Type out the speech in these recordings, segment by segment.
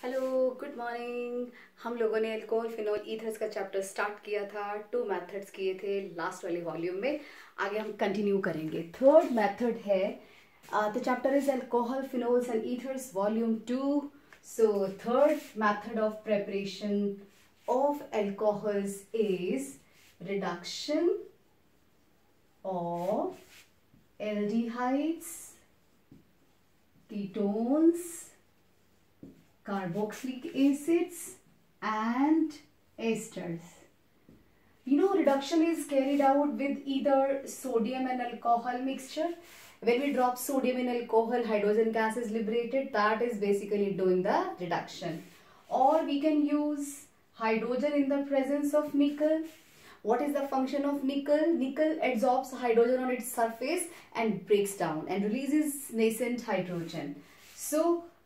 Hello, good morning. हम लोगों ने अल्कोहल फिनोल ईथर्स का चैप्टर स्टार्ट किया था। 2 मेथड्स किए थे लास्ट वाले वॉल्यूम में। आगे हम कंटिन्यू करेंगे। थर्ड मेथड है the chapter is alcohol phenols and ethers volume 2। So third method of preparation of alcohols is reduction of aldehydes, ketones, carboxylic acids and esters. Reduction is carried out with either sodium and alcohol mixture. When we drop sodium in alcohol, hydrogen gas is liberated. That is basically doing the reduction. Or we can use hydrogen in the presence of nickel. What is the function of nickel? Nickel absorbs hydrogen on its surface and breaks down and releases nascent hydrogen. So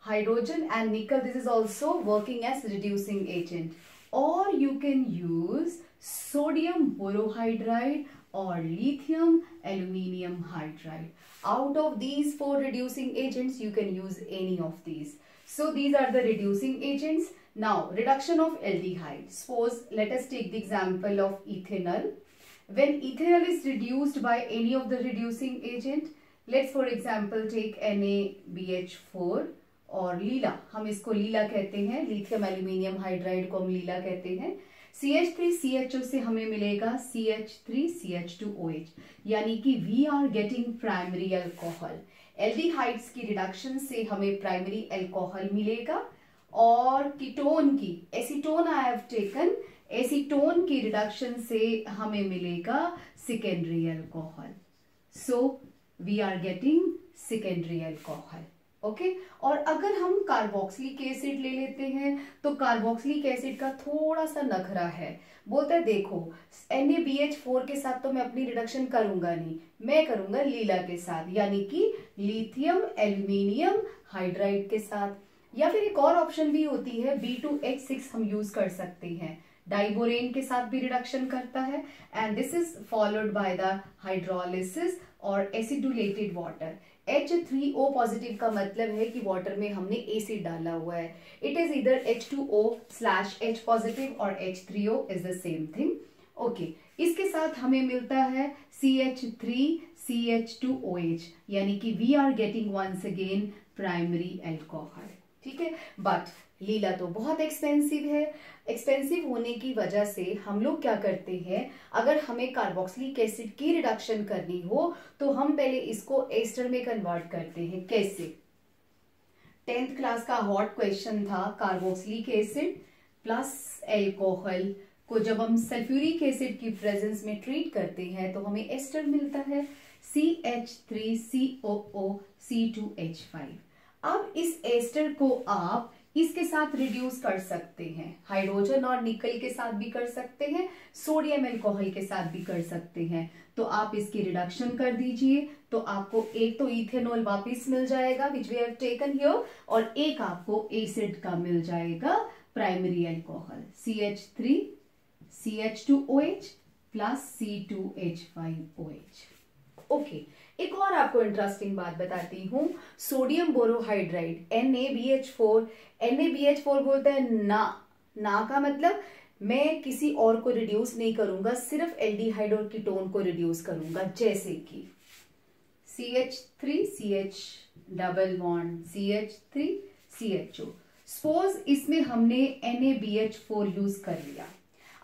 hydrogen and nickel, this is also working as reducing agent. Or you can use sodium borohydride or lithium aluminium hydride. Out of these 4 reducing agents, you can use any of these. So these are the reducing agents. Now, reduction of aldehyde. Suppose, let us take the example of ethanol. When ethanol is reduced by any of the reducing agent, let's for example take NaBH4 और लीला, हम इसको लीला कहते हैं, lithium aluminium hydride को हम लीला कहते हैं। CH3CHO से हमें मिलेगा CH3CH2OH, यानी कि we are getting primary alcohol. Aldehydes की रिडक्शन से हमें प्राइमरी अल्कोहल मिलेगा। और कीटोन की, acetone I have taken, acetone की रिडक्शन से हमें मिलेगा secondary alcohol. So we are getting secondary alcohol. Okay. और अगर हम कार्बोक्सिलिक एसिड ले लेते हैं तो कार्बोक्सिलिक एसिड का थोड़ा सा नखरा है। बोलते हैं देखो NaBH4 के साथ तो मैं अपनी रिडक्शन करूंगा नहीं, मैं करूंगा लीला के साथ, यानी कि लिथियम एल्यूमिनियम हाइड्राइड के साथ। या फिर एक और ऑप्शन भी होती है, B2H6 हम यूज कर सकते हैं, डाइबोरेन के साथ भी रिडक्शन करता है। And this is followed by the hydrolysis और एसिडुलेटेड वाटर। H3O पॉजिटिव का मतलब है कि वाटर में हमने एसिड डाला हुआ है। इट इज इधर H2O/H पॉजिटिव और H3O is the same thing. Okay, इसके साथ हमें मिलता है CH3CH2OH, यानी कि we are getting once again primary alcohol. ठीक है, बट लीला तो बहुत एक्सपेंसिव है। एक्सपेंसिव होने की वजह से हम लोग क्या करते हैं, अगर हमें कार्बोक्सिलिक एसिड की रिडक्शन करनी हो तो हम पहले इसको एस्टर में कन्वर्ट करते हैं। कैसे? 10th क्लास का हॉट क्वेश्चन था, कार्बोक्सिलिक एसिड प्लस अल्कोहल को जब हम सल्फ्यूरिक एसिड की प्रेजेंस में ट्रीट करते हैं तो हमें एस्टर मिलता है CH3COOC2H5। अब इस एस्टर को आप इसके साथ रिड्यूस कर सकते हैं, हाइड्रोजन और निकल के साथ भी कर सकते हैं, सोडियम अल्कोहल के साथ भी कर सकते हैं। तो आप इसकी रिडक्शन कर दीजिए तो आपको एक तो इथेनॉल वापस मिल जाएगा which we have taken here, और एक आपको एसिड का मिल जाएगा primary alcohol CH3CH2OH plus C2H5OH। Okay, एक और आपको इंटरेस्टिंग बात बताती हूँ, सोडियम बोरोहाइड्राइड NaBH4 बोलता है ना का मतलब मैं किसी और को रिड्यूस नहीं करूंगा, सिर्फ एल्डिहाइड और कीटोन को रिड्यूस करूंगा, जैसे कि CH3CH double bond CH3CHO। Suppose इसमें हमने NaBH4 यूज कर लिया।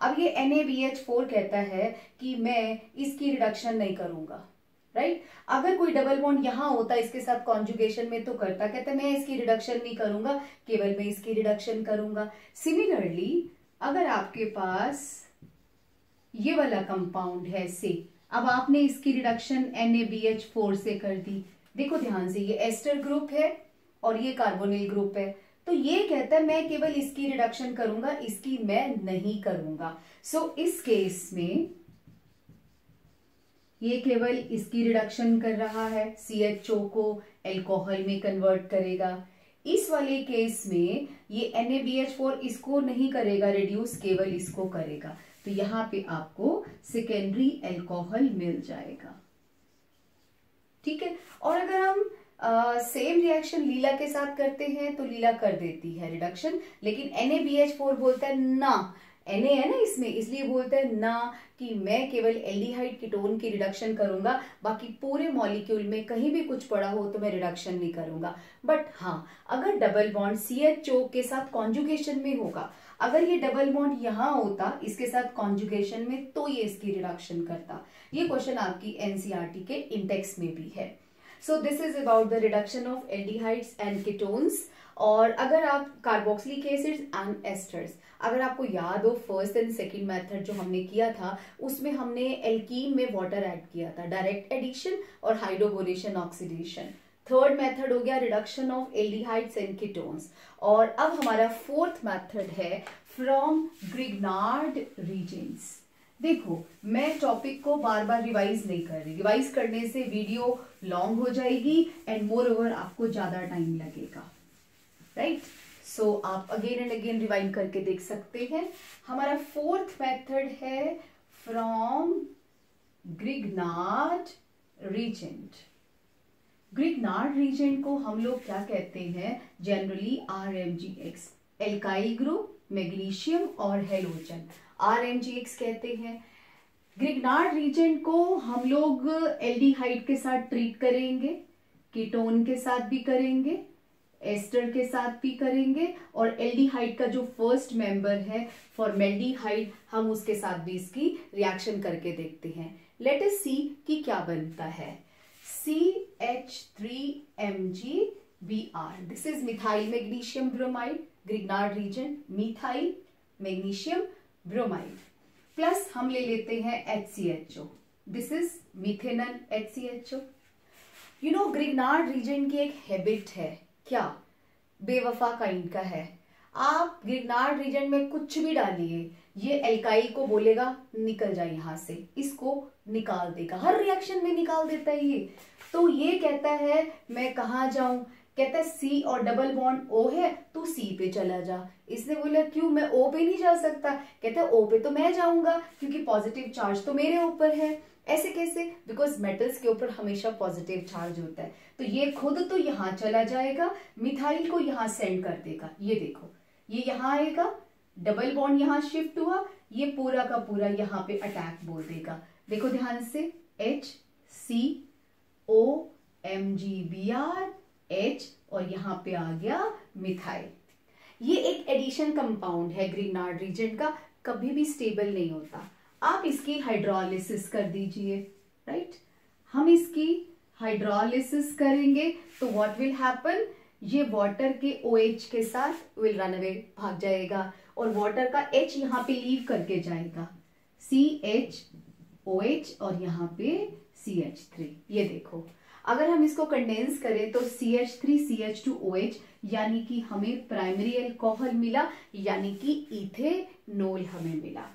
अब ये NaBH4 कहता है कि मैं इसकी रिडक्शन नहीं करूंगा, राइट? अगर कोई डबल बॉन्ड यहां होता इसके साथ कॉन्जुगेशन में तो करता, कहता मैं इसकी रिडक्शन नहीं करूंगा, केवल मैं इसकी रिडक्शन करूंगा। सिमिलरली अगर आपके पास ये वाला कंपाउंड है से, अब आपने इसकी रिडक्शन NaBH4 से कर दी। देखो ध्यान से, ये एस्टर ग्रुप है और ये कार्बोनिल ग्रुप है, तो ये कहता है मैं केवल इसकी रिडक्शन करूंगा, इसकी मैं नहीं करूंगा। सो इस केस में ये केवल इसकी रिडक्शन कर रहा है, CHO को अल्कोहल में कन्वर्ट करेगा। इस वाले केस में ये NaBH4 इसको नहीं करेगा रिड्यूस, केवल इसको करेगा, तो यहां पे आपको सेकेंडरी अल्कोहल मिल जाएगा। ठीक है। और अगर हम सेम रिएक्शन लीला के साथ करते हैं तो लीला कर देती है रिडक्शन, लेकिन NaBH4 बोलता है ना, Na है ना इसमें, इसलिए बोलता है ना कि मैं केवल एल्डिहाइड कीटोन की रिडक्शन करूंगा, बाकी पूरे मॉलिक्यूल में कहीं भी कुछ पड़ा हो तो मैं रिडक्शन नहीं करूंगा। बट हाँ, अगर डबल बॉन्ड CHO के साथ कॉन्जुगेशन में होगा, अगर ये डबल बॉन्ड यहाँ होता इसके साथ कॉन्जुगेशन में, तो ये इसकी रिडक्शन करता। ये क्वेश्चन आपकी NCERT के इंडेक्स में भी है। So this is about the reduction of aldehydes and ketones. और अगर आप कार्बोक्सिलिक एसिड्स एंड एस्टर्स, अगर आपको याद हो फर्स्ट एंड सेकंड मेथड जो हमने किया था, उसमें हमने एल्कीन में वाटर ऐड किया था, डायरेक्ट एडिशन और हाइड्रोबोरेशन ऑक्सीडेशन। थर्ड मेथड हो गया reduction of aldehydes and ketones. और अब हमारा फोर्थ मेथड है फ्रॉम ग्रिग्नार्ड रीजेंट्स। देखो, मैं टॉपिक को बार बार रिवाइज नहीं कर रही, रिवाइज करने से वीडियो लॉन्ग हो जाएगी एंड मोर ओवर आपको ज्यादा टाइम लगेगा, राइट? सो आप अगेन एंड अगेन रिवाइंड करके देख सकते हैं। हमारा फोर्थ मेथड है from Grignard reagent. Grignard reagent को हम लोग क्या कहते हैं generally? RMgX, alkyl group, magnesium और हैलोजन, RMgX कहते हैं। ग्रिग्नार्ड रीजेंट को हम लोग एल्डिहाइड के साथ ट्रीट करेंगे, कीटोन के साथ भी करेंगे, एस्टर के साथ भी करेंगे, और एल्डिहाइड का जो फर्स्ट मेंबर है फॉर्मेल्डिहाइड, हम उसके साथ भी इसकी रिएक्शन करके देखते हैं। लेट अस सी कि क्या बनता है। CH3MgBr, this is methyl magnesium bromide, Grignard reagent methyl magnesium bromide, plus हम ले लेते हैं HCHO, this is methanal HCHO। You know, Grignard reagent की एक हैबिट है, क्या? बेवफा काइंड का है। आप ग्रिग्नार्ड रीजेंट में कुछ भी डालिए, ये एल्काइल को बोलेगा निकल जाए यहां से, इसको निकाल देगा, हर रिएक्शन में निकाल देता है ये। तो ये कहता है मैं कहाँ जाऊं? कहता है C और डबल बॉन्ड O है, तू C पे चला जा। इसने बोला क्यों, मैं O पे नहीं जा सकता? कहता है O पे तो मैं जाऊंगा क्योंकि पॉजिटिव चार्ज तो मेरे ऊपर है। ऐसे कैसे? बिकॉज मेटल्स के ऊपर हमेशा पॉजिटिव चार्ज होता है। तो ये खुद तो यहाँ चला जाएगा, मिथाइल को यहाँ सेंड कर देगा। ये देखो, ये यहाँ आएगा, डबल बॉन्ड यहाँ शिफ्ट हुआ, ये पूरा का पूरा यहाँ पे अटैक बोल देगा। देखो ध्यान से, HCOMgBr H और यहाँ पे आ गया मिथाइल। ये एक एडिशन कंपाउंड है ग्रिग्नार्ड रीजेंट का, कभी भी स्टेबल नहीं होता। आप इसकी हाइड्रोलिसिस कर दीजिए, राइट? हम इसकी हाइड्रोलिसिस करेंगे तो व्हाट विल हैपन? ये वाटर के OH के साथ विल रन अवे, भाग जाएगा, और वाटर का H यहाँ पे लीव करके जाएगा, CHOH और यहाँ पे CH3। ये देखो, अगर हम इसको कंडेंस करें तो CH3CH2OH, यानी कि हमें प्राइमरी अल्कोहल मिला, यानी कि इथेनॉल हमें मिला।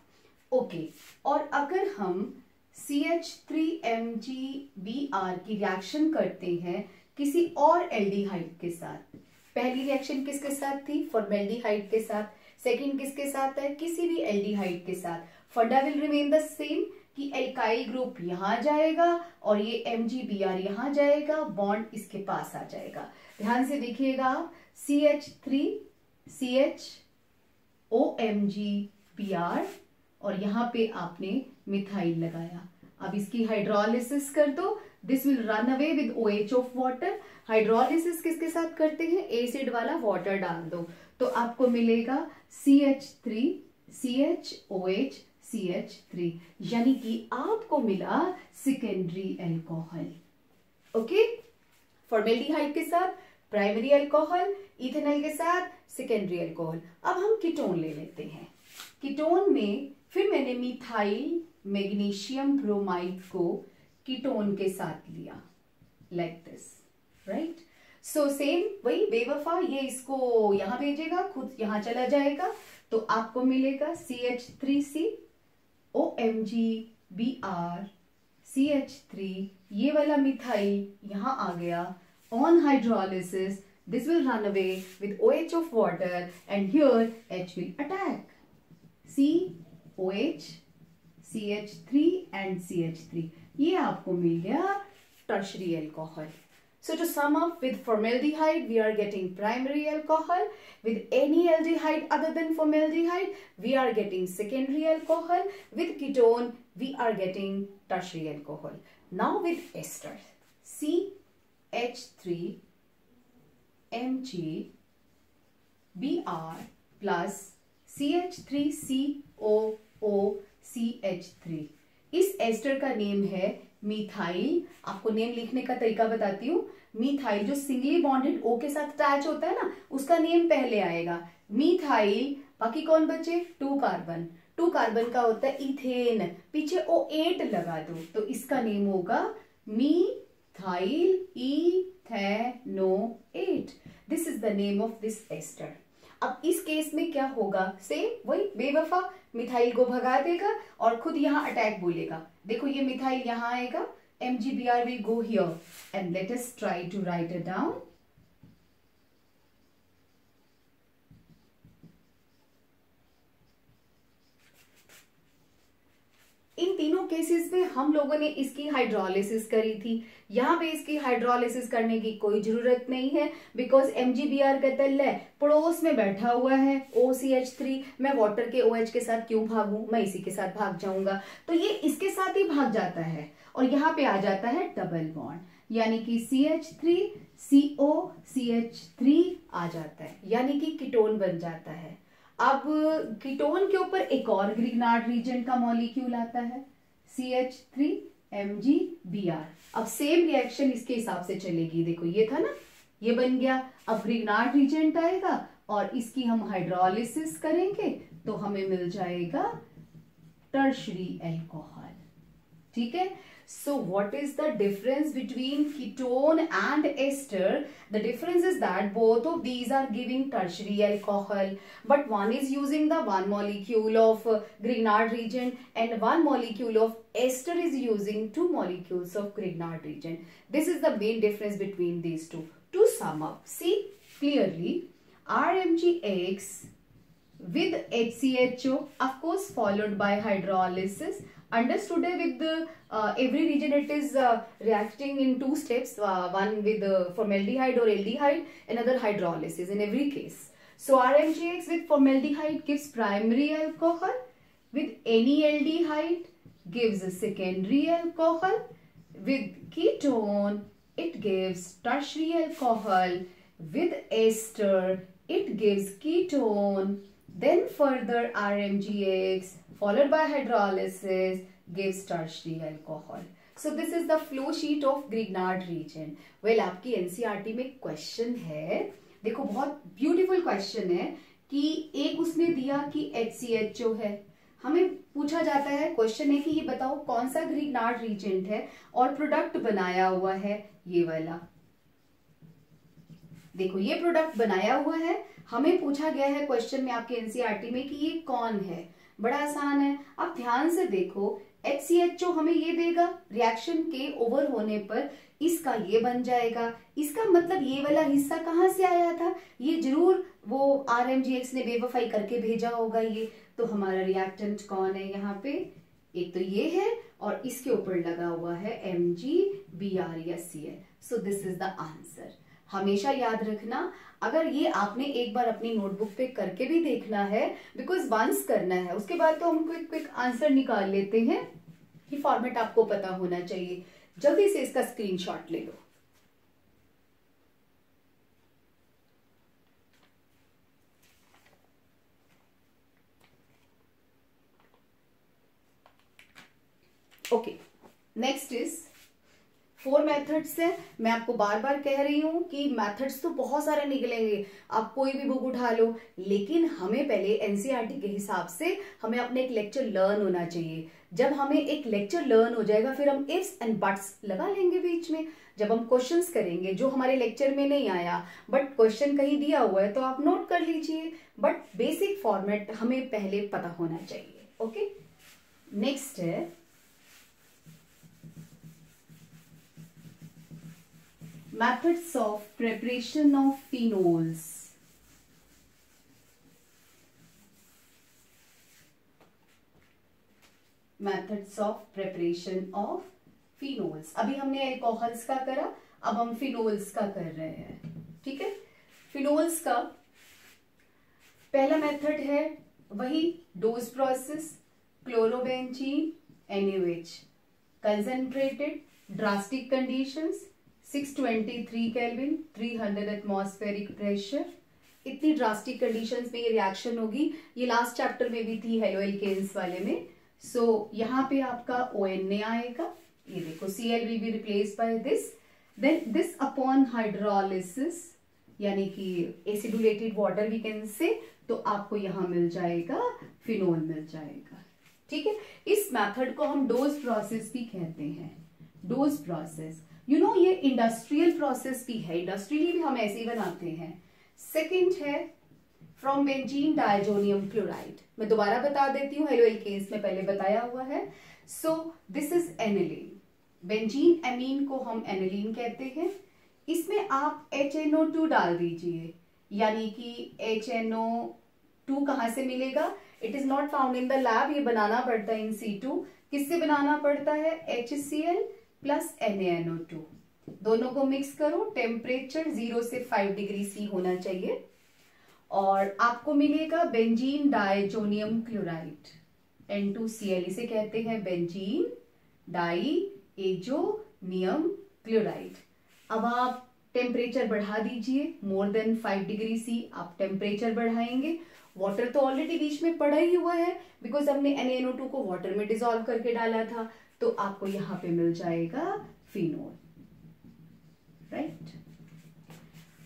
ओके, और अगर हम CH3MgBr की रिएक्शन करते हैं किसी और एल्डिहाइड के साथ, पहली रिएक्शन किसके साथ थी? फॉर्मेल्डिहाइड के साथ। सेकंड किसके साथ है? किसी भी एल्डिहाइड के साथ। फंडा विल रिमेन द सेम कि एल्काइल ग्रुप यहां जाएगा और ये MgBr यहां जाएगा, बॉन्ड इसके पास आ जाएगा। ध्यान से देखिएगा आप, CH3CHOMgBr और यहाँ पे आपने मिथाइल लगाया। अब इसकी हाइड्रोलिसिस कर दो, this will run away with OH of water. Hydrolysis किसके साथ करते हैं? एसिड वाला वाटर डाल दो, तो आपको मिलेगा CH3CHOH CH3, यानी कि आपको मिला सेकेंडरी अल्कोहल। ओके, फॉर्मेल्डिहाइड के साथ प्राइमरी अल्कोहल, इथेनॉल के साथ सेकेंडरी अल्कोहल। अब हम कीटोन ले लेते हैं। कीटोन में फिर मैंने मिथाइल मैग्नीशियम ब्रोमाइड को कीटोन के साथ लिया, like this, right? So same वही बेवफा, ये इसको यहां भेजेगा, खुद यहां चला जाएगा, तो आपको मिलेगा CH3COMgBr CH3, ये वाला मिथाइल यहां आ गया। On hydrolysis this will run away with OH of water and here H will attack. COH, CH3 and CH3, ये आपको मिल गया tertiary alcohol. So to sum up, with formaldehyde, we are getting primary alcohol. With any aldehyde other than formaldehyde, we are getting secondary alcohol. With ketone, we are getting tertiary alcohol. Now with ester, CH3MgBr plus CH3COOCH3. इस ester का name है methyl. आपको name लिखने का तरीका बताती हूँ. Methyl जो सिंगली बॉन्डेड O के साथ अटैच होता है ना, उसका नेम पहले आएगा मिथाइल. बाकी कौन बचे? 2 कार्बन. 2 कार्बन का होता है इथेन. पीछे O8 लगा दो तो इसका नेम होगा methyl ethanoate. This is the name of this ester. अब इस केस में क्या होगा? सेम वही बेवफा मिथाइल को भगा देगा और खुद यहाँ अटैक बोलेगा. देखो ये मिथाइल यहाँ आएगा, MgBr will go here and let us try to write it down. इन तीनों केसेस में हम लोगों ने इसकी हाइड्रोलिसिस करी थी. यहाँ पे इसकी हाइड्रोलिसिस करने की कोई जरूरत नहीं है बिकॉज MgBr का तल है पड़ोस में बैठा हुआ है OCH3. मैं वाटर के OH के साथ क्यों भागूं? मैं इसी के साथ भाग जाऊंगा. तो ये इसके साथ ही भाग जाता है और यहाँ पे आ जाता है डबल बॉन्ड, यानी कि CH3COCH3 आ जाता है, यानी कि कीटोन बन जाता है. अब कीटोन के ऊपर एक और ग्रिग्नार्ड रीजेंट का मॉलिक्यूल आता है CH3MgBr. अब सेम रिएक्शन इसके हिसाब से चलेगी. देखो ये था ना, ये बन गया. अब ग्रिग्नार्ड रीजेंट आएगा और इसकी हम हाइड्रोलिसिस करेंगे तो हमें मिल जाएगा टर्शरी अल्कोहल. ठीक है. So what is the difference between ketone and ester? The difference is that both of these are giving tertiary alcohol, but one is using the one molecule of Grignard reagent and one molecule of ester is using 2 molecules of Grignard reagent. This is the main difference between these two. To sum up, see clearly, RMgX with HCHO, of course followed by hydrolysis. Understood with the every region it is reacting in 2 steps, one with formaldehyde or aldehyde, another hydrolysis in every case. So RMgX with formaldehyde gives primary alcohol, with any aldehyde gives a secondary alcohol, with ketone it gives tertiary alcohol, with ester it gives ketone, then further RMgX followed by hydrolysis gives tertiary alcohol. So this is the flow sheet of Grignard reagent. Well, आपकी NCERT में question है, देखो बहुत beautiful question है कि एक उसने दिया कि HCHO है. हमें पूछा जाता है, क्वेश्चन है कि ये बताओ कौन सा ग्रिग्नार्ड रीजेंट है और प्रोडक्ट बनाया हुआ है ये वाला. देखो ये प्रोडक्ट बनाया हुआ है. हमें पूछा गया है क्वेश्चन में आपके NCERT में कि ये कौन है. बड़ा आसान है. आप ध्यान से देखो, HCHO हमें ये देगा, रिएक्शन के ओवर होने पर इसका ये बन जाएगा. इसका मतलब ये वाला हिस्सा कहाँ से आया था? ये जरूर वो RMgX ने बेवफाई करके भेजा होगा ये. तो हमारा रिएक्टेंट कौन है यहाँ पे? एक तो ये है और इसके ऊपर लगा हुआ है MgBr या Cl. So this is the answer. हमेशा याद रखना, अगर ये आपने एक बार अपनी नोटबुक पे करके भी देखना है, बिकॉज वंस करना है, उसके बाद तो हम क्विक आंसर निकाल लेते हैं. ये फॉर्मेट आपको पता होना चाहिए. जल्दी से इसका स्क्रीनशॉट ले लो. ओके, नेक्स्ट इज 4 मेथड्स है. मैं आपको बार बार कह रही हूं कि मेथड्स तो बहुत सारे निकलेंगे, आप कोई भी बुक उठा लो, लेकिन हमें पहले एनसीईआरटी के हिसाब से हमें अपने एक लेक्चर लर्न होना चाहिए. जब हमें एक लेक्चर लर्न हो जाएगा फिर हम इफ्स एंड बट्स लगा लेंगे बीच में. जब हम क्वेश्चंस करेंगे जो हमारे लेक्चर में नहीं आया बट क्वेश्चन कहीं दिया हुआ है तो आप नोट कर लीजिए, बट बेसिक फॉर्मेट हमें पहले पता होना चाहिए. ओके, नेक्स्ट है methods of preparation of phenols. Methods of preparation of phenols. अभी हमने अल्कोहल्स का करा, अब हम फिनोल्स का कर रहे हैं, ठीक है। फिनोल्स का पहला मेथड है वही dose process, chlorobenzene NaOH, concentrated, drastic conditions, 623 kelvin, 300 atmospheric pressure. इतनी ड्रास्टिक कंडीशंस में ये रिएक्शन होगी। ये लास्ट चैप्टर में भी थी हेलो एल्केन्स वाले में। सो यहाँ पे आपका ONA आएगा, ये देखो Cl will be replaced by this, then this upon hydrolysis यानी कि एसिडुलेटेड वाटर वी कैन से, तो आपको यहाँ मिल जाएगा फिनोल मिल जाएगा, ठीक है। इस मेथड को हम डोज प्रोसेस भी कहते हैं, डोज प्रोसेस। यू नो ये इंडस्ट्रियल प्रोसेस भी है, इंडस्ट्रियली भी हम ऐसे ही बनाते हैं। सेकंड है फ्रॉम बेंजीन डायजोनियम क्लोराइड। मैं दोबारा बता देती हूँ, हेलो एल्केन्स में पहले बताया हुआ है। So this is aniline, benzene amine को हम एनिलीन कहते हैं। इसमें आप HNO2 डाल दीजिए, यानी कि HNO2 कहां से मिलेगा? It is not found in the lab, ये बनाना पड़ता है इन situ। किससे बनाना पड़ता है? HCl प्लस NaNO2, दोनों को मिक्स करो। टेम्परेचर 0 से 5 डिग्री C होना चाहिए और आपको मिलेगा बेंजीन डायजोनियम क्लोराइड N2Cl, इसे कहते हैं बेंजीन डाइएजोनियम क्लोराइड। अब आप टेम्परेचर बढ़ा दीजिए, मोर देन 5 डिग्री C आप टेम्परेचर बढ़ाएंगे। वाटर तो ऑलरेडी बीच में पड़ा ही हुआ है, बिकॉज हमने NaNO2 को वाटर में डिसॉल्व करके डाला था, तो आपको यहां पे मिल जाएगा फिनोल, राइट।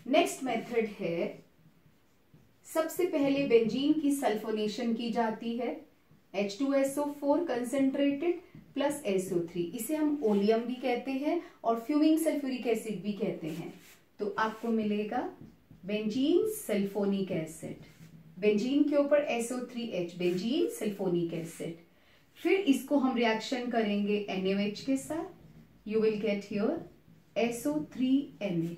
नेक्स्ट मेथड है, सबसे पहले बेंजीन की सल्फोनेशन की जाती है, H2SO4 कंसेंट्रेटेड प्लस SO3, इसे हम ओलियम भी कहते हैं और फ्यूमिंग सल्फ्यूरिक एसिड भी कहते हैं। तो आपको मिलेगा बेंजीन सल्फोनिक एसिड, बेंजीन के ऊपर SO3H, बेंजीन सल्फोनिक एसिड। फिर इसको हम रिएक्शन करेंगे NaOH के साथ, you will get here SO3Na,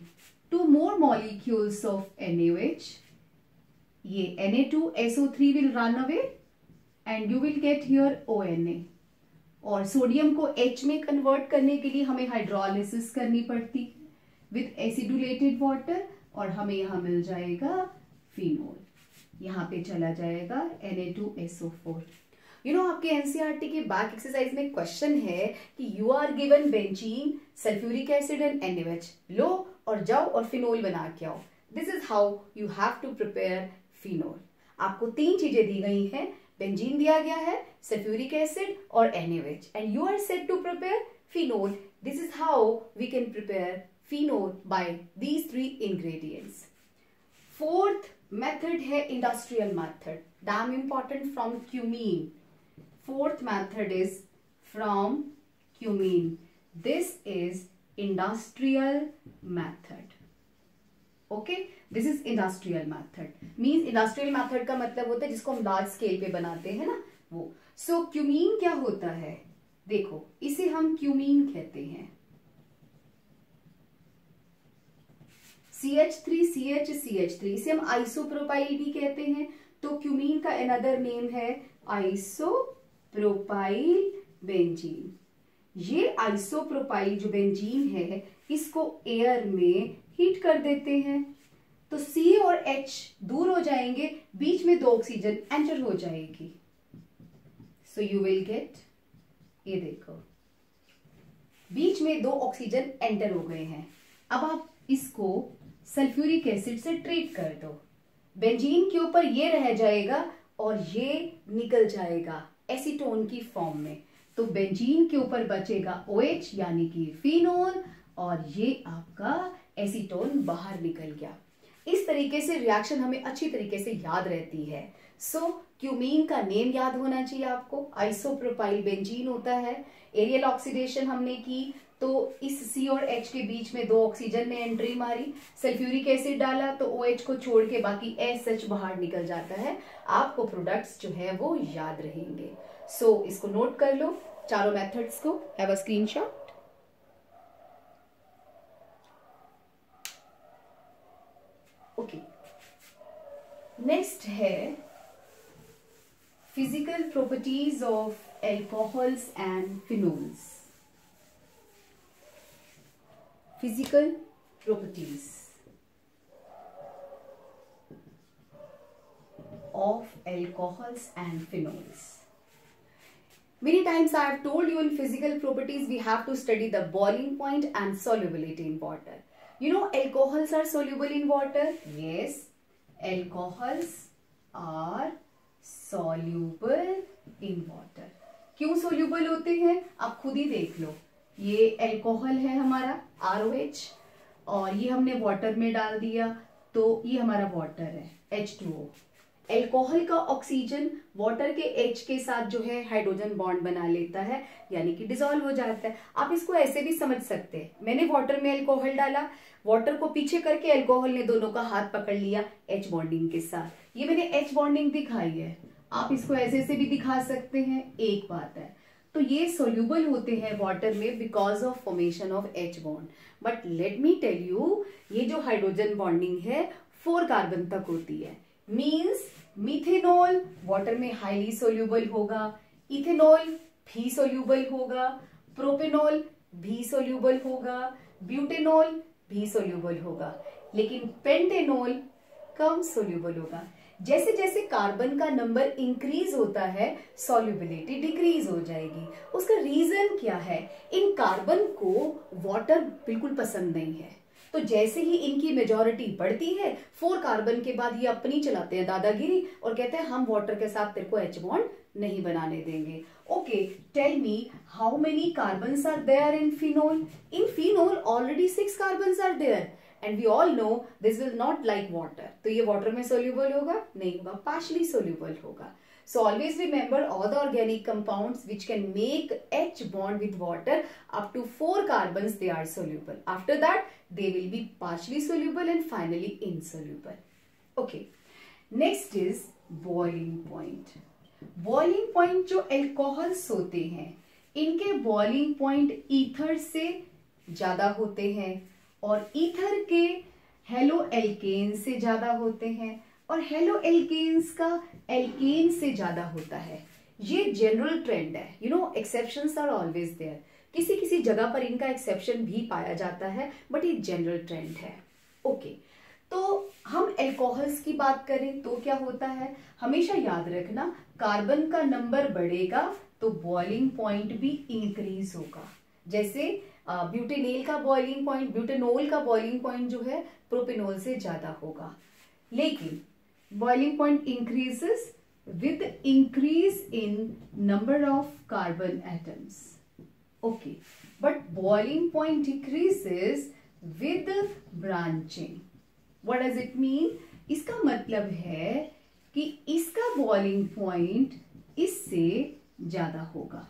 2 more molecules of NaOH, ये Na2SO3 will run away and you will get here ONA। और सोडियम को H में कन्वर्ट करने के लिए हमें हाइड्रोलिसिस करनी पड़ती विद एसिडुलेटेड वाटर, और हमें यहां मिल जाएगा फिनोल, यहां पे चला जाएगा Na2SO4। यू नो आपके एनसीईआरटी के बैक एक्सरसाइज में क्वेश्चन है कि you are given benzene sulphuric acid and NaOH, लो और जाओ और फिनोल बना के आओ। This is how you have to prepare phenol. आपको 3 चीजें दी गई हैं, बेंजीन दिया गया है, सल्फ्यूरिक एसिड और NaOH, and you are set to prepare phenol. This is how we can prepare phenol by these 3 ingredients. Fourth method है industrial method, damn important, from cumene. Fourth method is from cumene. This is industrial method. Okay, this is industrial method. Means industrial method का मतलब होता है जिसको हम large scale पे बनाते हैं ना, वो। So cumene क्या होता है? देखो, इसे हम क्यूमीन कहते हैं। CH3CH3, इसे हम आइसोप्रोपाइल भी कहते हैं। तो क्यूमीन का अनदर नेम है आइसोप्रोपाइल बेंजीन। ये आइसोप्रोपाइल जो बेंजीन है, इसको एयर में हीट कर देते हैं तो C और H दूर हो जाएंगे, बीच में 2 ऑक्सीजन एंटर हो जाएगी। सो यू विल गेट, ये देखो बीच में 2 ऑक्सीजन एंटर हो गए हैं। अब आप इसको सल्फ्यूरिक एसिड से ट्रीट कर दो, बेंजीन के ऊपर ये रह जाएगा और ये निकल जाएगा एसीटोन की फॉर्म में। तो बेंजीन के ऊपर बचेगा OH यानी कि फिनोल, और ये आपका एसीटोन बाहर निकल गया। इस तरीके से रिएक्शन हमें अच्छी तरीके से याद रहती है। सो क्यूमीन का नेम याद होना चाहिए आपको, आइसोप्रोपाइल बेंजीन होता है। एरियल ऑक्सीडेशन हमने की तो इस C और H के बीच में 2 ऑक्सीजन ने एंट्री मारी, सल्फ्यूरिक एसिड डाला तो OH को छोड़ के बाकी SH बाहर निकल जाता है। आपको प्रोडक्ट्स जो है वो याद रहेंगे। सो इसको नोट कर लो, चारों मेथड्स को, have a screenshot. Okay, next है physical properties of alcohols and phenols. Physical properties of alcohols and phenols. Many times I have told you in physical properties we have to study the boiling point and solubility in water. You know alcohols are soluble in water? Yes, alcohols are soluble in water. क्यों soluble होते हैं आप खुद ही देख लो. ये alcohol है हमारा ROH और ये हमने वाटर में डाल दिया तो ये हमारा वाटर है H2O. अल्कोहल का ऑक्सीजन वाटर के H के साथ जो है हाइड्रोजन बॉन्ड बना लेता है यानी कि डिसॉल्व हो जाता है. आप इसको ऐसे भी समझ सकते हैं, मैंने वाटर में अल्कोहल डाला, वाटर को पीछे करके अल्कोहल ने दोनों का हाथ पकड़ लिया H बॉन्डिंग के साथ. ये मैंने H बॉन्डिंग दिखाई है, आप इसको ऐसे से भी दिखा सकते हैं. एक बात है तो ये सोल्यूबल होते हैं वाटर में because of formation of H bond. But let me tell you ये जो हाइड्रोजन बॉन्डिंग है 4 कार्बन तक होती है. मीन्स मिथेनॉल वाटर में हाईली सोल्यूबल होगा, इथेनॉल भी सोल्यूबल होगा, प्रोपेनॉल भी सोल्यूबल होगा, ब्यूटेनॉल भी सोल्यूबल होगा, लेकिन पेंटेनॉल कम सोल्यूबल होगा. जैसे जैसे कार्बन का नंबर इंक्रीज होता है सॉल्युबिलिटी डिक्रीज हो जाएगी. उसका रीजन क्या है? इन कार्बन को वाटर बिल्कुल पसंद नहीं है, तो जैसे ही इनकी मेजॉरिटी बढ़ती है 4 कार्बन के बाद ये अपनी चलाते हैं दादागिरी और कहते हैं हम वाटर के साथ तेरे को H बॉन्ड नहीं बनाने देंगे. Okay, tell me how many carbons are there in phenol? In phenol already 6 carbons are there and we all know this will not like water. तो ये water में soluble होगा? नहीं होगा, partially soluble होगा. So always remember all the organic compounds which can make H bond with water up to 4 carbons they are soluble. After that they will be partially soluble and finally insoluble. Okay. Next is boiling point. Boiling point जो alcohols होते हैं इनके boiling point ether से ज्यादा होते हैं और ether के हेलो एल्केन से ज्यादा होते हैं और हेलो एल्केन्स का एल्केन से ज्यादा होता है. ये जनरल ट्रेंड है. You know exceptions are always there. किसी किसी जगह पर इनका एक्सेप्शन भी पाया जाता है बट ये जनरल ट्रेंड है. ओके, तो हम अल्कोहल्स की बात करें तो क्या होता है? हमेशा याद रखना कार्बन का नंबर बढ़ेगा तो बॉइलिंग पॉइंट भी इंक्रीज होगा. जैसे ब्यूटेनॉल का बॉइलिंग पॉइंट जो है प्रोपेनॉल से ज्यादा होगा, लेकिन boiling point increases with increase in number of carbon atoms. Okay, but boiling point decreases with branching. What does it mean? इसका मतलब है कि इसका बॉइलिंग पॉइंट इससे ज्यादा होगा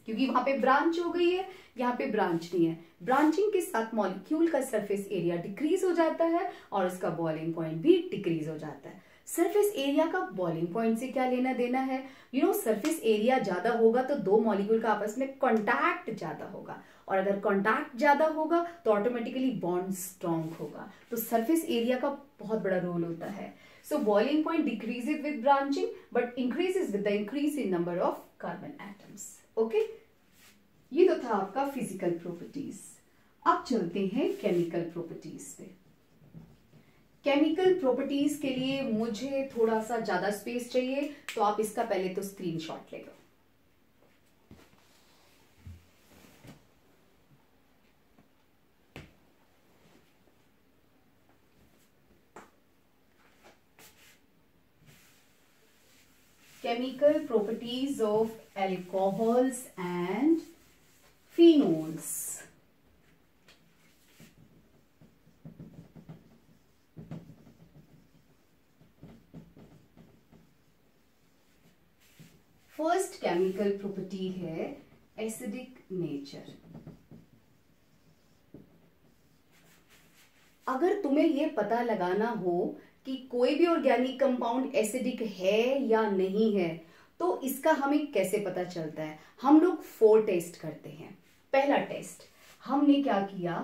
क्योंकि वहां पे ब्रांच हो गई है, यहाँ पे ब्रांच नहीं है. ब्रांचिंग के साथ मॉलिक्यूल का सरफेस एरिया डिक्रीज हो जाता है और उसका बॉइलिंग पॉइंट भी डिक्रीज हो जाता है. सरफेस एरिया का बॉइलिंग पॉइंट से क्या लेना देना है? यू नो सरफेस एरिया ज्यादा होगा तो दो मॉलिक्यूल का आपस में कॉन्टैक्ट ज्यादा होगा और अगर कॉन्टैक्ट ज्यादा होगा तो ऑटोमेटिकली बॉन्ड स्ट्रॉन्ग होगा. तो सरफेस एरिया का बहुत बड़ा रोल होता है. सो boiling point decreases with branching but increases with the increase in number of carbon atoms. Okay, ये तो था आपका फिजिकल प्रॉपर्टीज. अब चलते हैं केमिकल प्रॉपर्टीज पे. केमिकल प्रॉपर्टीज के लिए मुझे थोड़ा सा ज्यादा स्पेस चाहिए तो आप इसका पहले तो स्क्रीनशॉट ले लो. Chemical properties of alcohols and phenols. First chemical property है एसिडिक नेचर. अगर तुम्हें यह पता लगाना हो कि कोई भी ऑर्गेनिक कंपाउंड एसिडिक है या नहीं है तो इसका हमें कैसे पता चलता है? हम लोग 4 टेस्ट करते हैं. पहला टेस्ट हमने क्या किया,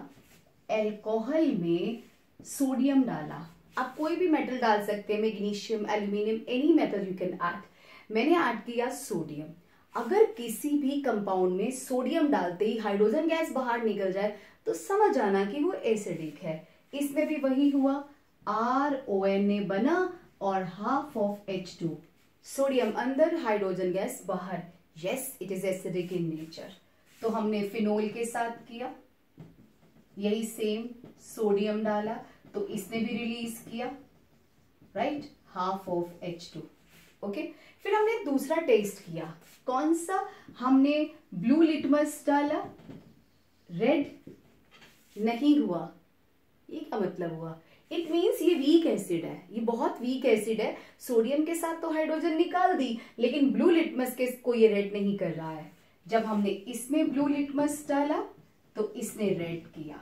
अल्कोहल में सोडियम डाला. आप कोई भी मेटल डाल सकते हैं, magnesium, aluminium, any metal you can add. मैंने ऐड किया सोडियम. अगर किसी भी कंपाउंड में सोडियम डालते ही हाइड्रोजन गैस बाहर निकल जाए तो समझ आना कि वो एसिडिक है। इसमें भी वही हुआ, RONA बना और हाफ ऑफ H2, सोडियम अंदर हाइड्रोजन गैस बाहर। Yes, it is acidic in nature. तो हमने फिनोल के साथ किया, यही सेम सोडियम डाला तो इसने भी रिलीज किया, right, half of H2। Okay, फिर हमने दूसरा टेस्ट किया, कौन सा, हमने ब्लू लिटमस डाला, रेड नहीं हुआ। ये क्या मतलब हुआ? इट मीन्स ये वीक एसिड है, ये बहुत वीक एसिड है। सोडियम के साथ तो हाइड्रोजन निकाल दी, लेकिन ब्लू लिटमस के को ये रेड नहीं कर रहा है। जब हमने इसमें ब्लू लिटमस डाला तो इसने रेड किया।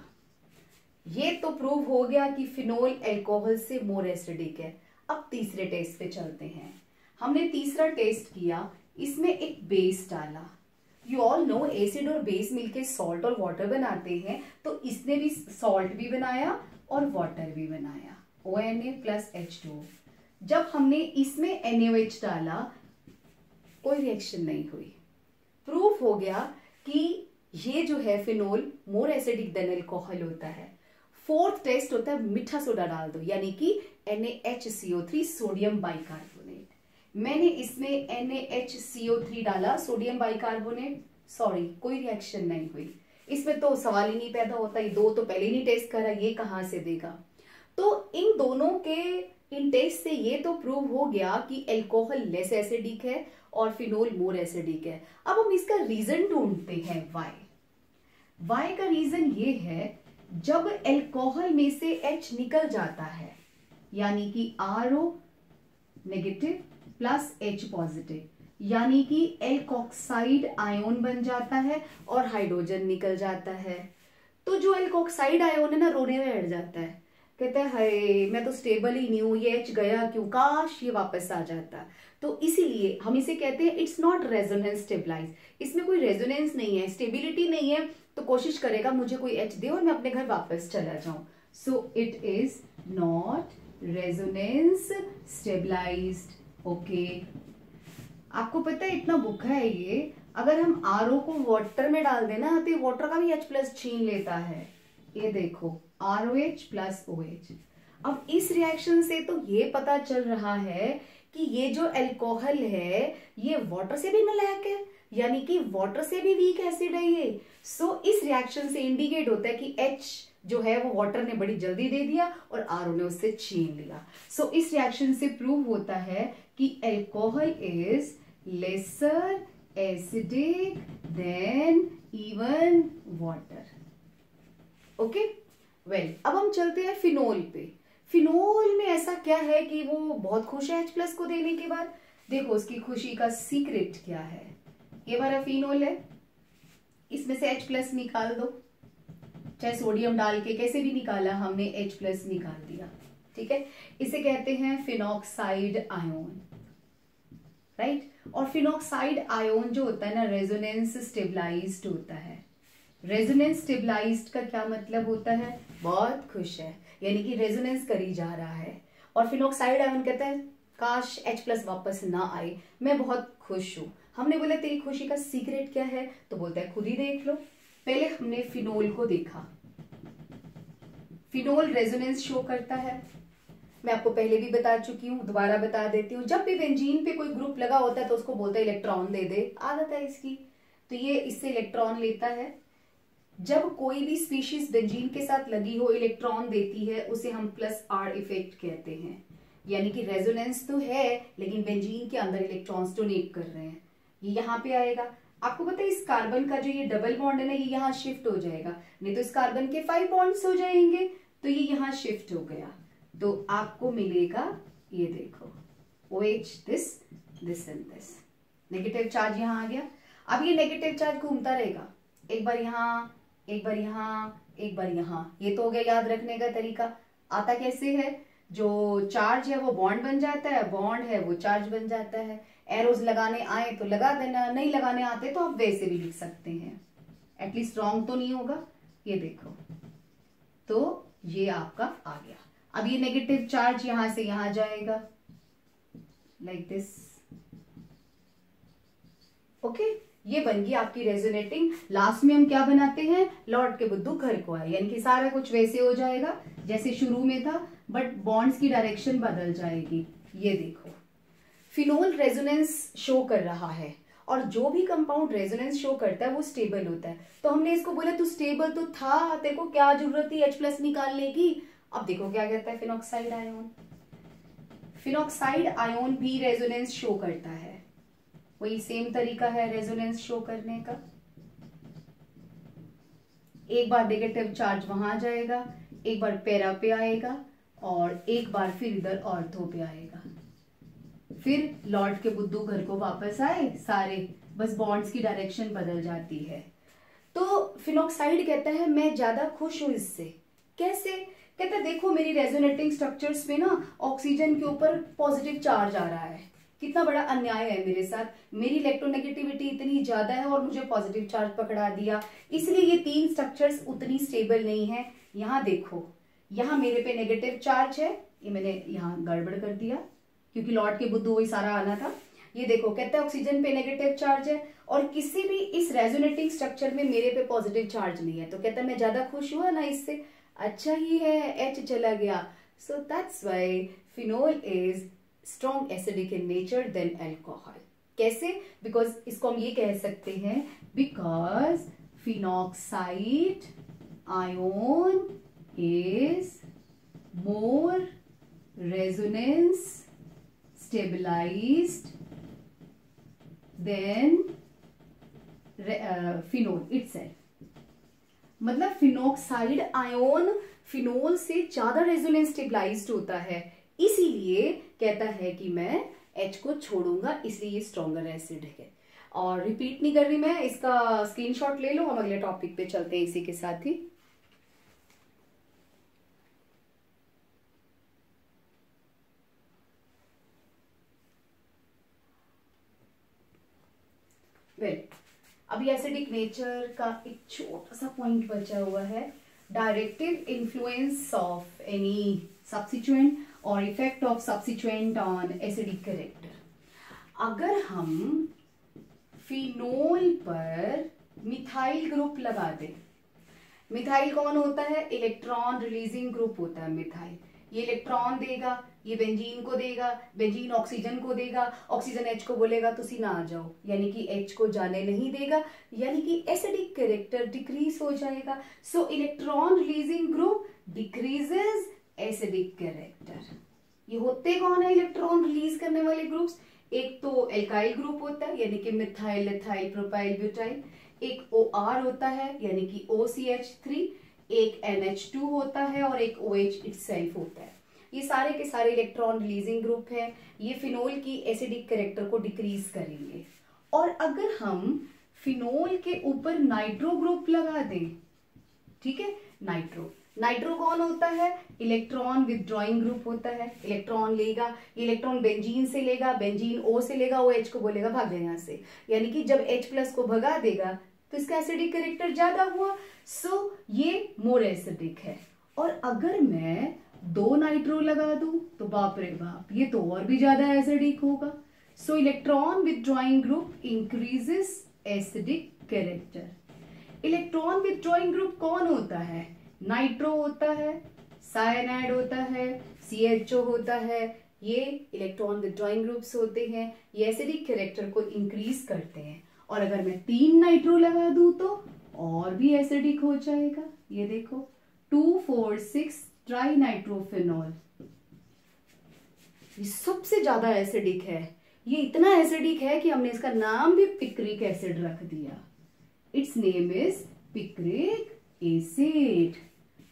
ये तो प्रूव हो गया कि फिनोल अल्कोहल से मोर एसिडिक है। अब तीसरे टेस्ट पे चलते हैं। हमने तीसरा टेस्ट किया, इसमें एक बेस डाला। यू ऑल नो एसिड और बेस मिलके सॉल्ट और वाटर बनाते हैं, तो इसने भी सॉल्ट भी बनाया और वाटर भी बनाया, ONA प्लस H2O। जब हमने इसमें NaOH डाला कोई रिएक्शन नहीं हुई। प्रूफ हो गया कि ये जो है phenol more acidic then alcohol होता है। फोर्थ टेस्ट होता है मीठा सोडा डाल दो, यानी कि NaHCO3 सोडियम बाइकार्बोनेट। मैंने इसमें NaHCO3 डाला, सोडियम बाइकार्बोनेट, सॉरी कोई रिएक्शन नहीं हुई। इसमें तो सवाल ही नहीं पैदा होता, ये दो तो पहले ही नहीं टेस्ट करा, ये कहां से देगा। तो इन दोनों के इन टेस्ट से ये तो प्रूव हो गया कि अल्कोहल लेस एसिडिक है और फिनोल मोर एसिडिक है। अब हम इसका रीजन ढूंढते हैं, वाई का रीजन ये है, जब अल्कोहल में से H निकल जाता है, यानी कि RO negative plus H positive, यानी कि एल्कोक्साइड आयोन बन जाता है और हाइड्रोजन निकल जाता है। तो जो एल्कोक्साइड आयोन है ना, रोने में अड़ जाता है, कहता है हाय मैं तो स्टेबल ही नहीं हूं, ये H गया क्यों, काश ये वापस आ जाता। तो इसीलिए हम इसे कहते हैं इट्स नॉट रेजोनेंस स्टेबलाइज। इसमें कोई रेजोनेंस नहीं है, स्टेबिलिटी नहीं है, तो कोशिश करेगा मुझे कोई H दे और मैं अपने घर वापस चला जाऊं। So it is not resonance stabilized. Okay, आपको पता है इतना भूखा है ये, अगर हम RO को वाटर में डाल देना तो वाटर का भी H+ छीन लेता है। ये देखो ROH प्लस OH। अब इस रिएक्शन से तो ये पता चल रहा है कि ये जो अल्कोहल है ये वाटर से भी नालायक है, यानी कि वाटर से भी वीक एसिड है ये। सो इस रिएक्शन से इंडिकेट होता है कि H जो है वो वाटर ने बड़ी जल्दी दे दिया और RO ने उससे छीन लिया। सो इस रिएक्शन से प्रूव होता है कि alcohol is lesser acidic then even water. Okay, well अब हम चलते हैं फिनोल पे। फिनोल में ऐसा क्या है कि वो बहुत खुश है H+ को देने के बाद। देखो उसकी खुशी का सीक्रेट क्या है। ये वाला फिनोल है, इसमें से H+ निकाल दो, चाहे सोडियम डाल के कैसे भी निकाला, हमने H+ निकाल दिया, ठीक है। इसे कहते हैं फिनॉक्साइड आयोन, राइट। और फिनॉक्साइड आयोन जो होता है ना, रेजोनेंस स्टेबलाइज्ड होता है। रेजोनेंस स्टेबलाइज्ड का क्या मतलब होता है, बहुत खुश है, यानी कि रेजोनेंस करी जा रहा है। और फिनॉक्साइड आयोन कहता है काश H+ वापस ना आए, मैं बहुत खुश हूं। हमने बोला तेरी खुशी का सीक्रेट क्या है, तो बोलता है खुद ही देख लो। पहले हमने फिनोल को देखा, फिनोल रेजोनेंस शो करता है। मैं आपको पहले भी बता चुकी हूँ, दोबारा बता देती हूँ। जब भी बेंजीन पे कोई ग्रुप लगा होता है तो उसको बोलते हैं इलेक्ट्रॉन दे दे, आदत है इसकी, तो ये इससे इलेक्ट्रॉन लेता है। जब कोई भी स्पीशीज बेंजीन के साथ लगी हो इलेक्ट्रॉन देती है, उसे हम +R इफेक्ट कहते हैं। यानी कि रेजोनेंस तो है लेकिन बेंजीन के अंदर इलेक्ट्रॉन्स डोनेट कर रहे हैं। ये यहाँ पे आएगा। आपको पता है इस कार्बन का जो ये डबल बॉन्ड है ना, ये यहाँ शिफ्ट हो जाएगा, नहीं तो इस कार्बन के 5 बॉन्ड्स हो जाएंगे, तो ये यहाँ शिफ्ट हो गया। तो आपको मिलेगा, ये देखो OH this and this. Negative charge यहाँ आ गया। अब ये नेगेटिव चार्ज घूमता रहेगा, एक बार यहाँ, एक बार यहाँ, एक बार यहाँ। ये तो हो गया याद रखने का तरीका। आता कैसे है, जो चार्ज है वो बॉन्ड बन जाता है, बॉन्ड है वो चार्ज बन जाता है। एरोज लगाने आए तो लगा देना, नहीं लगाने आते तो आप वैसे भी लिख सकते हैं, एटलीस्ट रॉन्ग तो नहीं होगा। ये देखो, तो ये आपका आ गया। अब ये नेगेटिव चार्ज यहां से यहां जाएगा, लाइक दिस। ओके, ये बन गई आपकी रेजोनेटिंग। लास्ट में हम क्या बनाते हैं, लौट के बुद्धू घर को आए, यानी कि सारा कुछ वैसे हो जाएगा जैसे शुरू में था, बट बॉन्ड्स की डायरेक्शन बदल जाएगी। ये देखो फिनोल रेजोनेंस शो कर रहा है, और जो भी कंपाउंड रेजोनेंस शो करता है वो स्टेबल होता है। तो हमने इसको बोला तू स्टेबल तो था, तेरे को क्या जरूरत थी H+ निकालने की। अब देखो क्या कहता है, फिनॉक्साइड आयोन, फिनॉक्साइड आयोन भी रेजोनेंस शो करता है, वही सेम तरीका है रेजोनेंस शो करने का। एक बार नेगेटिव चार्ज वहां जाएगा, एक बार पैरा पे आएगा, और एक बार फिर इधर ऑर्थो पे आएगा, फिर लौट के बुद्धू घर को वापस आए सारे, बस बॉन्ड्स की डायरेक्शन बदल जाती है। तो फिनॉक्साइड कहता है मैं ज्यादा खुश हूं इससे। कैसे? कहता है देखो मेरी रेजोनेटिंग स्ट्रक्चर्स में ना ऑक्सीजन के ऊपर पॉजिटिव चार्ज आ रहा है, कितना बड़ा अन्याय है मेरे साथ, मेरी इलेक्ट्रोनेगेटिविटी इतनी ज्यादा है और मुझे पॉजिटिव चार्ज पकड़ा दिया, इसलिए ये 3 स्ट्रक्चर्स उतनी स्टेबल नहीं है। यहाँ देखो, यहाँ मेरे पे नेगेटिव चार्ज है, ये मैंने यहाँ गड़बड़ कर दिया क्योंकि लौट के बुद्धू वही सारा आना था। ये देखो कहता है ऑक्सीजन पे नेगेटिव चार्ज है और किसी भी इस रेजोनेटिंग स्ट्रक्चर में मेरे पे पॉजिटिव चार्ज नहीं है, तो कहता है मैं ज्यादा खुश हुआ ना इससे, अच्छा ही है H चला गया। So that's why phenol is strong acidic in nature then alcohol. कैसे? बिकॉज इसको हम ये कह सकते हैं because phenoxide ion is more resonance stabilized than phenol itself। मतलब फिनॉक्साइड आयोन फिनोल से ज्यादा रेजोनेंस स्टेबलाइज्ड होता है, इसीलिए कहता है कि मैं H को छोड़ूंगा, इसलिए ये स्ट्रॉन्गर एसिड है। और रिपीट नहीं कर रही मैं, इसका स्क्रीनशॉट ले लो, हम अगले टॉपिक पे चलते हैं इसी के साथ ही। अभी एसिडिक नेचर का एक छोटा सा पॉइंट बचा हुआ है, directive influence of any substituent और effect of substituent on acidic character. अगर हम फिनोल पर मिथाइल ग्रुप लगा दें, मिथाइल कौन होता है, इलेक्ट्रॉन रिलीजिंग ग्रुप होता है मिथाइल, ये इलेक्ट्रॉन देगा, ये बेंजीन को देगा, बेंजीन ऑक्सीजन को देगा, ऑक्सीजन H को बोलेगा तुसी ना आ जाओ, यानी कि H को जाने नहीं देगा, यानी कि एसिडिक कैरेक्टर डिक्रीज हो जाएगा। सो electron releasing group decreases acidic character. ये होते कौन है इलेक्ट्रॉन रिलीज करने वाले ग्रुप्स? एक तो एल्काइल ग्रुप होता है यानी कि मिथाइल एथाइल प्रोपाइल ब्यूटाइल, एक OR होता है यानी कि OCH3, एक NH2 होता है और एक OH इटसेल्फ होता है। ये सारे के सारे इलेक्ट्रॉन रिलीजिंग ग्रुप है, ये फिनोल की एसिडिक कैरेक्टर को डिक्रीज करेंगे। और अगर हम फिनोल के ऊपर नाइट्रो ग्रुप लगा दें, ठीक है, नाइट्रो कौन होता है, इलेक्ट्रॉन विथड्रॉइंग ग्रुप होता है, इलेक्ट्रॉन लेगा, इलेक्ट्रॉन बेंजीन से लेगा, बेंजीन O से लेगा, OH को बोलेगा भाग जा यहाँ से, यानी कि जब H+ को भगा देगा तो इसका एसिडिक कैरेक्टर ज्यादा हुआ, सो ये मोर एसिडिक है। और अगर मैं 2 नाइट्रो लगा दूं तो बाप रे बाप, ये तो और भी ज्यादा एसिडिक होगा। सो electron withdrawing group increases acidic character. Electron withdrawing group कौन होता है, नाइट्रो होता है, साइनाइड होता है, CHO होता है, ये इलेक्ट्रॉन विथड्रॉइंग ग्रुप्स होते हैं, ये एसिडिक कैरेक्टर को इंक्रीज करते हैं। और अगर मैं 3 नाइट्रो लगा दूं तो और भी एसिडिक हो जाएगा। ये देखो 2,4,6 ट्राइनाइट्रोफिनॉल, ये सबसे ज्यादा एसिडिक है, ये इतना एसिडिक है कि हमने इसका नाम भी पिक्रिक एसिड रख दिया। It's name is picric acid.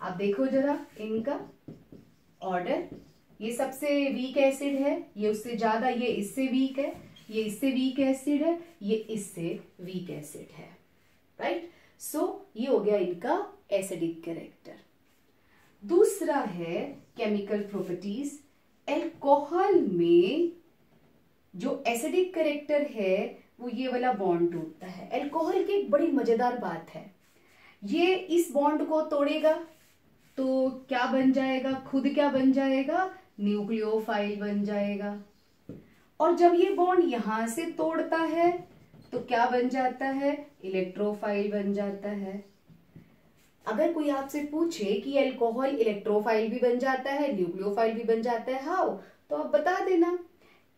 आप देखो जरा इनका ऑर्डर, ये सबसे वीक एसिड है, ये उससे ज्यादा, ये इससे वीक है, ये इससे वीक एसिड है, ये इससे वीक एसिड है, राइट। सो ये हो गया इनका एसिडिक कैरेक्टर। दूसरा है केमिकल प्रॉपर्टीज। अल्कोहल में जो एसिडिक कैरेक्टर है वो ये वाला बॉन्ड टूटता है। अल्कोहल की एक बड़ी मजेदार बात है, ये इस बॉन्ड को तोड़ेगा तो क्या बन जाएगा, खुद क्या बन जाएगा, न्यूक्लियोफाइल बन जाएगा। और जब ये बॉन्ड यहां से तोड़ता है तो क्या बन जाता है, इलेक्ट्रोफाइल बन जाता है। अगर कोई आपसे पूछे कि अल्कोहल इलेक्ट्रोफाइल भी बन जाता है, न्यूक्लियोफाइल भी बन जाता है, हाउ, तो आप बता देना।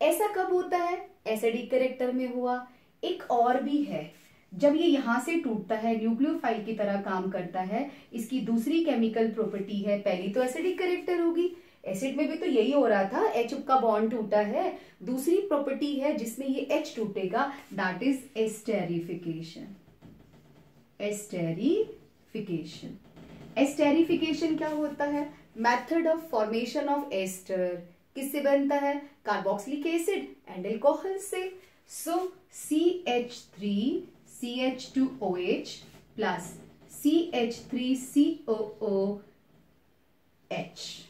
ऐसा कब होता है, एसिडिक कैरेक्टर में हुआ। एक और भी है, जब ये यहां से टूटता है, न्यूक्लियोफाइल की तरह काम करता है। इसकी दूसरी केमिकल प्रॉपर्टी है, पहली तो एसिडिक कैरेक्टर होगी, एसिड में भी तो यही हो रहा था, H का बॉन्ड टूटा है। दूसरी प्रॉपर्टी है जिसमें ये H टूटेगा, that is esterification. Esterification, esterification क्या होता है, method of formation of ester. किससे बनता है, कार्बोक्सिलिक एसिड एंड अल्कोहल से। सो CH3CH2OH प्लस CH3COOH,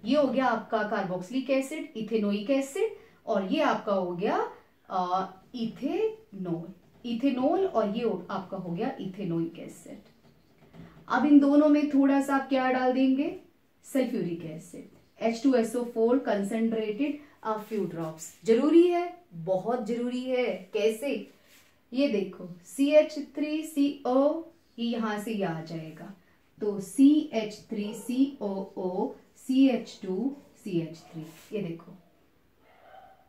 ये हो गया आपका कार्बोक्सिलिक एसिड, इथेनोइक एसिड, और ये आपका हो गया इथेनॉल, और ये आपका हो गया इथेनोइक एसिड। अब इन दोनों में थोड़ा सा आप क्या डाल देंगे, sulphuric acid, H2SO4 concentrated, a few drops. जरूरी है, बहुत जरूरी है। कैसे, ये देखो CH3CO, ये यहां से ये आ जाएगा, तो CH3COO CH2CH3, ये देखो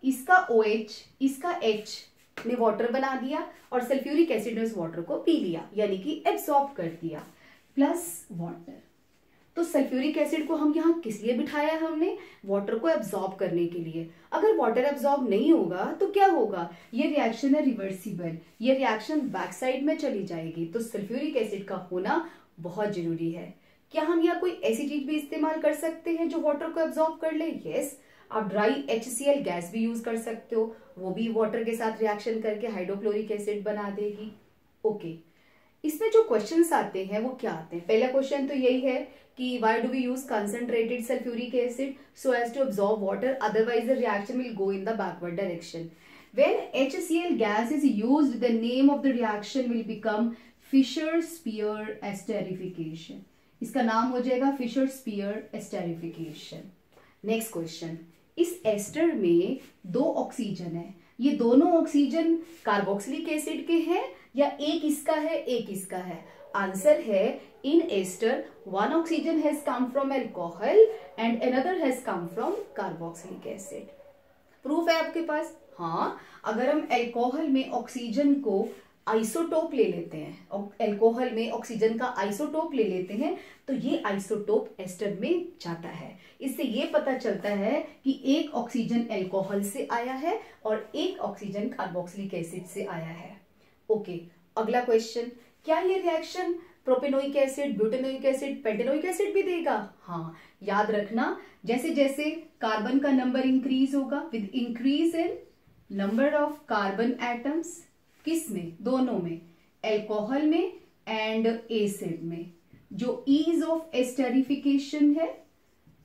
इसका OH, इसका H ने वाटर बना दिया और सल्फ्यूरिक एसिड ने उस वाटर को पी लिया, यानी कि एब्सॉर्ब कर दिया, प्लस वाटर। तो सल्फ्यूरिक एसिड को हम यहाँ किस लिए बिठाया, हमने वाटर को एब्सॉर्ब करने के लिए। अगर वाटर एब्सॉर्ब नहीं होगा तो क्या होगा, ये रिएक्शन है रिवर्सिबल, ये रिएक्शन बैक साइड में चली जाएगी। तो सल्फ्यूरिक एसिड का होना बहुत जरूरी है। क्या हम यहाँ कोई ऐसी चीज भी इस्तेमाल कर सकते हैं जो वाटर को एब्सॉर्ब कर ले, यस। आप ड्राई HCl गैस भी यूज कर सकते हो, वो भी वाटर के साथ रिएक्शन करके हाइड्रोक्लोरिक एसिड बना देगी। ओके, इसमें जो क्वेश्चंस आते हैं वो क्या आते हैं, पहला क्वेश्चन तो यही है कि why do we use concentrated sulfuric acid so as to absorb water, otherwise the reaction will go in the backward direction. When HCl gas is used, the name of the reaction will become Fischer-Spear esterification. इसका नाम हो जाएगा Fischer-Spear esterification. Next question, इस ester में 2 oxygen है, ये दोनों oxygen carboxylic acid के हैं या एक इसका है एक इसका है। आंसर है, in ester one oxygen has come from alcohol and another has come from carboxylic acid. Proof है आपके पास, हाँ। अगर हम अल्कोहल में ऑक्सीजन को आइसोटोप ले लेते हैं, अल्कोहल में ऑक्सीजन का आइसोटोप ले लेते हैं, तो ये आइसोटोप एस्टर में जाता है। इससे ये पता चलता है कि एक ऑक्सीजन अल्कोहल से आया है और एक ऑक्सीजन कार्बोक्सिलिक एसिड से आया है। ओके, अगला क्वेश्चन, क्या ये reaction propanoic acid, butanoic acid, pentanoic acid भी देगा? हाँ, याद रखना, जैसे जैसे कार्बन का नंबर इंक्रीज होगा, with increase in number of carbon atoms, किस में, दोनों में, अल्कोहल में एंड एसिड में, जो ईज ऑफ एस्टेरिफिकेशन है,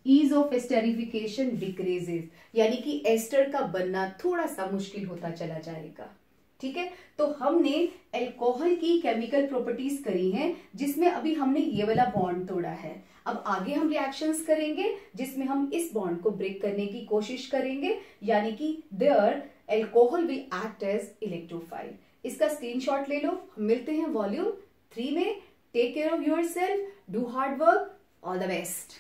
ईज ऑफ एस्टेरिफिकेशन डिक्रीजेस, यानी कि एस्टर का बनना थोड़ा सा मुश्किल होता चला जाएगा। ठीक है, तो हमने अल्कोहल की केमिकल प्रॉपर्टीज करी हैं, जिसमें अभी हमने ये वाला बॉन्ड तोड़ा है। अब आगे हम रिएक्शंस करेंगे जिसमें हम इस बॉन्ड को ब्रेक करने की कोशिश करेंगे, यानी कि their alcohol will act as electrophile. इसका स्क्रीनशॉट ले लो। हम मिलते हैं वॉल्यूम 3 में। Take care of yourself, do hard work, all the best.